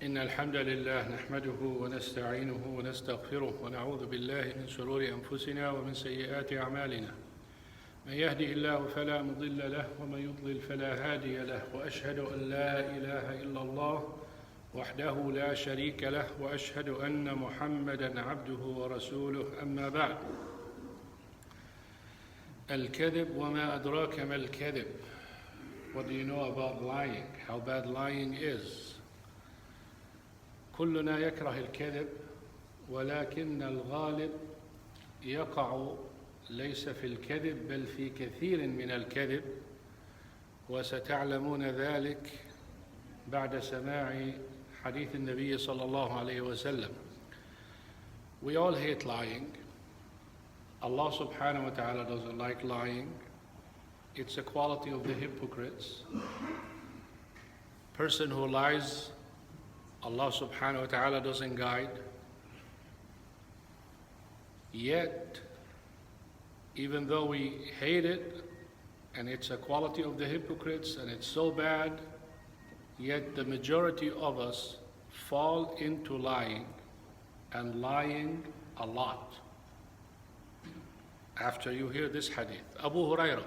إن الحمد لله نحمده ونستعينه ونستغفره ونعوذ بالله من شرور أنفسنا ومن سيئات أعمالنا. من يهدي الله فلا مضل له ومن يضلل فلا هادي له، وأشهد أن لا إله إلا الله وحده لا شريك له، وأشهد أن محمدًا عبده ورسوله. أما بعد، الكذب وما أدراك ما الكذب. What do you know about lying? How bad lying is. كلنا يكره الكذب، ولكن الغالب يقع ليس في الكذب بل في كثير من الكذب، وستعلمون ذلك بعد سماع حديث النبي صلى الله عليه وسلم. We all hate lying. Allah subhanahu wa ta'ala doesn't like lying. It's a quality of the hypocrites. Person who lies, Allah subhanahu wa ta'ala doesn't guide. Yet, even though we hate it, and it's a quality of the hypocrites, and it's so bad, yet the majority of us fall into lying, and lying a lot. After you hear this hadith, Abu Hurairah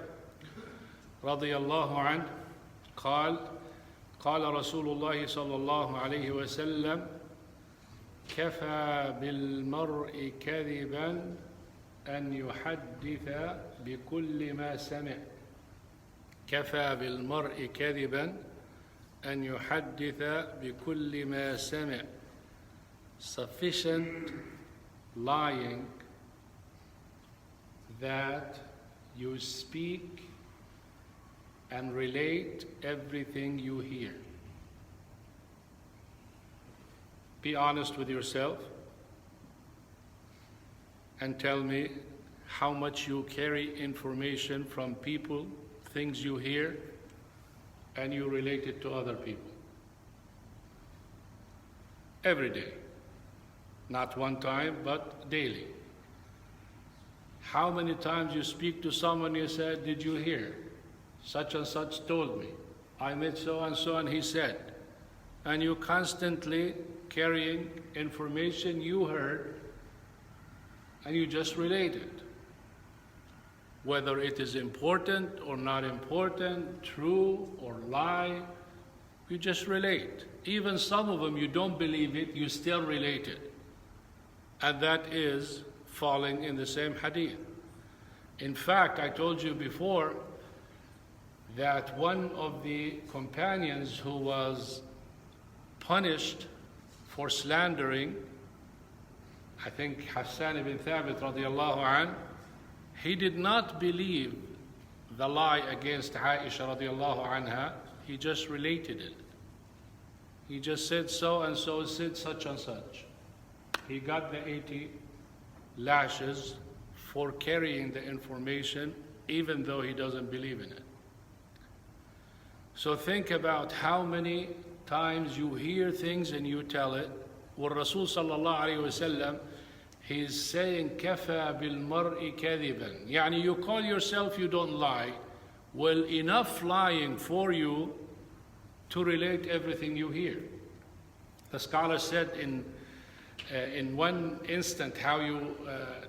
radiyallahu anhu قال رسول الله صلى الله عليه وسلم: كفى بالمرء كذبا أن يحدث بكل ما سمع. كفى بالمرء كذبا أن يحدث بكل ما سمع. Sufficient lying that you speak and relate everything you hear. Be honest with yourself and tell me how much you carry information from people, things you hear, and you relate it to other people. Every day. Not one time, but daily. How many times you speak to someone, you said, "Did you hear? Such and such told me. I met so and he said." And you constantly carrying information you heard and you just relate it. Whether it is important or not important, true or lie, you just relate. Even some of them you don't believe it, you still relate it. And that is falling in the same hadith. In fact, I told you before that one of the companions who was punished for slandering, I think Hassan ibn Thabit radiallahu anh, he did not believe the lie against Aisha radiallahu anha, he just related it. He just said so and so said such and such. He got the 80 lashes for carrying the information even though he doesn't believe in it. So think about how many times you hear things and you tell it. Well, Rasul sallallahu alayhi wa sallam, he's saying, كَفَى بِالْمَرْءِ كَذِبًا. Yani you call yourself you don't lie. Well, enough lying for you to relate everything you hear. The scholar said in one instant how you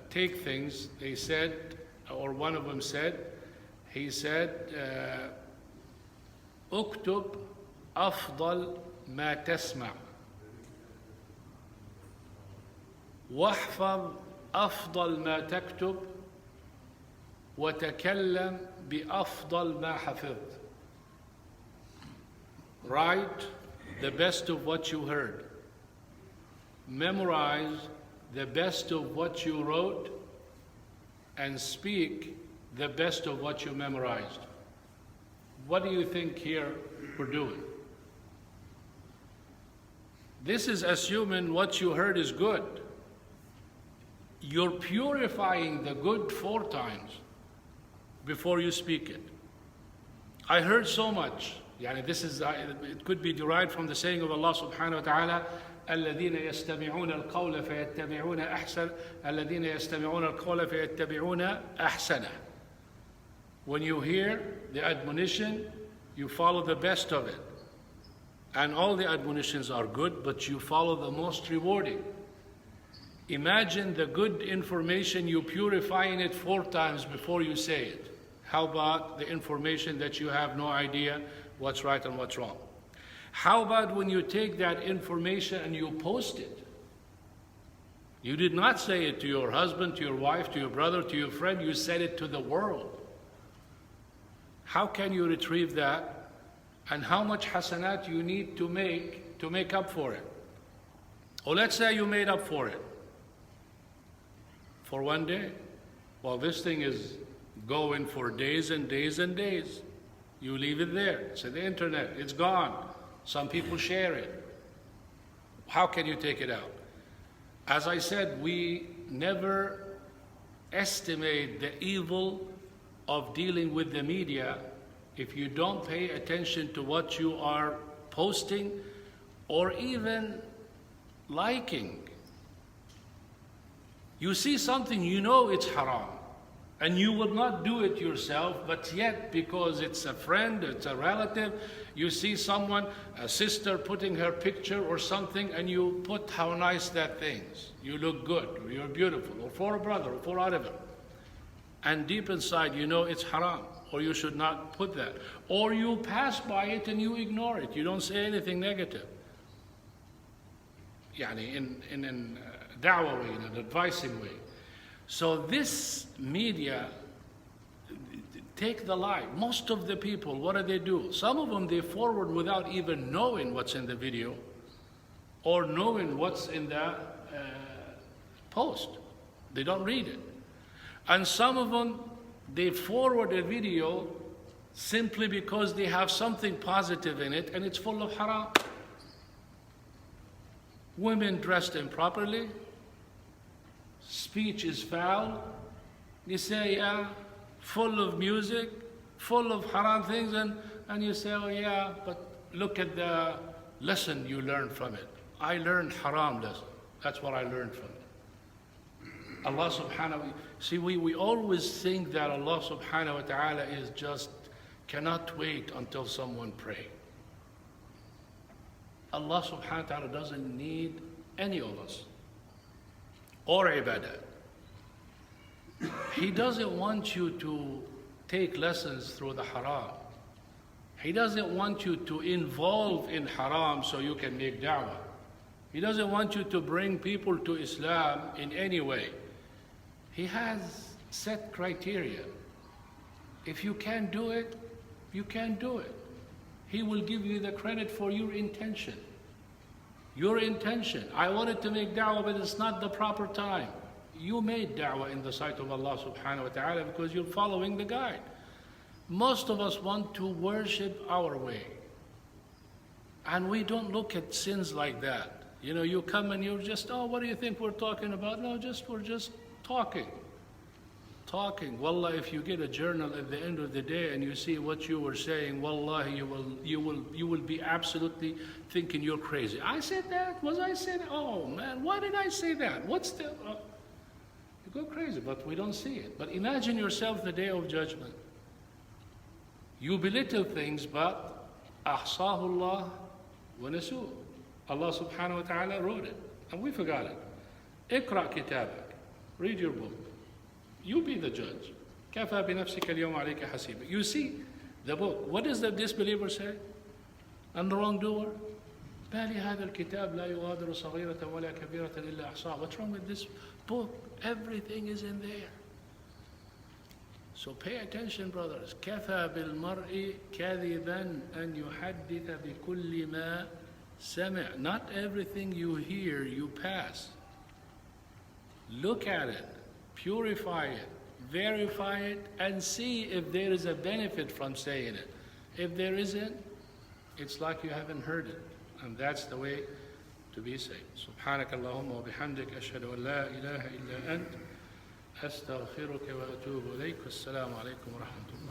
take things, they said, or one of them said, he said, اكتب أفضل ما تسمع واحفظ أفضل ما تكتب وتكلم بأفضل ما حفظت. Write the best of what you heard. Memorize the best of what you wrote, and speak the best of what you memorized. What do you think here we're doing? This is assuming what you heard is good. You're purifying the good 4 times before you speak it. I heard so much. Yani this is, it could be derived from the saying of Allah subhanahu wa ta'ala, الذين يستمعون القول فيتبعون أحسن الذين يستمعون القول فيتبعون أحسنه. When you hear the admonition, you follow the best of it. And all the admonitions are good, but you follow the most rewarding. Imagine the good information, you purifying it 4 times before you say it. How about the information that you have no idea what's right and what's wrong? How about when you take that information and you post it? You did not say it to your husband, to your wife, to your brother, to your friend. You said it to the world. How can you retrieve that? And how much hasanat you need to make up for it? Or let's say you made up for it for one day. Well, this thing is going for days and days and days. You leave it there. It's on the internet. It's gone. Some people share it. How can you take it out? As I said, we never estimate the evil of dealing with the media if you don't pay attention to what you are posting or even liking. You see something, you know it's haram, and you will not do it yourself, but yet because it's a friend, it's a relative, you see someone, a sister putting her picture or something, and you put how nice that thing is. You look good, or you're beautiful, or for a brother, or for whatever. And deep inside, you know it's haram, or you should not put that. Or you pass by it and you ignore it. You don't say anything negative. Yani in a da'wah way, in an advising way. So this media take the lie. Most of the people, what do? Some of them, they forward without even knowing what's in the video or knowing what's in the post. They don't read it. And some of them, they forward a video simply because they have something positive in it and it's full of haram. Women dressed improperly, speech is foul, you say, yeah, full of music, full of haram things, and you say, oh yeah, but look at the lesson you learned from it. I learned haram lesson. That's what I learned from it. Allah subhanahu wa ta'ala, see, we always think that Allah subhanahu wa ta'ala is just, cannot wait until someone pray. Allah subhanahu wa ta'ala doesn't need any of us or ibadah. He doesn't want you to take lessons through the haram. He doesn't want you to involve in haram so you can make da'wah. He doesn't want you to bring people to Islam in any way. He has set criteria. If you can't do it, you can't do it. He will give you the credit for your intention. Your intention. I wanted to make da'wah, but it's not the proper time. You made da'wah in the sight of Allah subhanahu wa ta'ala because you're following the guide. Most of us want to worship our way. And we don't look at sins like that. You know, you come and you're just, oh, what do you think we're talking about? No, we're just talking. Wallah, if you get a journal at the end of the day and you see what you were saying, wallahi, you will be absolutely thinking you're crazy. I said that? Was I saying? Oh man, why did I say that? What's the? You go crazy, but we don't see it. But imagine yourself the day of judgment. You belittle things, but ahsahullah wa nasu. Allah subhanahu wa ta'ala wrote it, and we forgot it. Ikra kitabak. Read your book. You be the judge. كَفَى بِنَفْسِكَ الْيَوْمَ عَلَيْكَ حَسِيبًا. You see the book. What does the disbeliever say? And the wrongdoer? مَا لِهَذَا الْكِتَابِ لَا يُغَادِرُ صَغِيرَةً وَلَا كَبِيرَةً إِلَّا أَحْصَاهَا. What's wrong with this book? Everything is in there. So pay attention, brothers. كَفَى بِالْمَرْءِ كَذِبًا أَنْ يُحَدِّثَ بِكُلِّ مَا سَمِعَ. Not everything you hear, you pass. Look at it. Purify it, verify it, and see if there is a benefit from saying it. If there isn't, it's like you haven't heard it. And that's the way to be saved. سبحانك اللهم وبحمدك أشهد أن لا إله إلا أنت أستغفرك وأتوب إليك. والسلام عليكم ورحمة الله.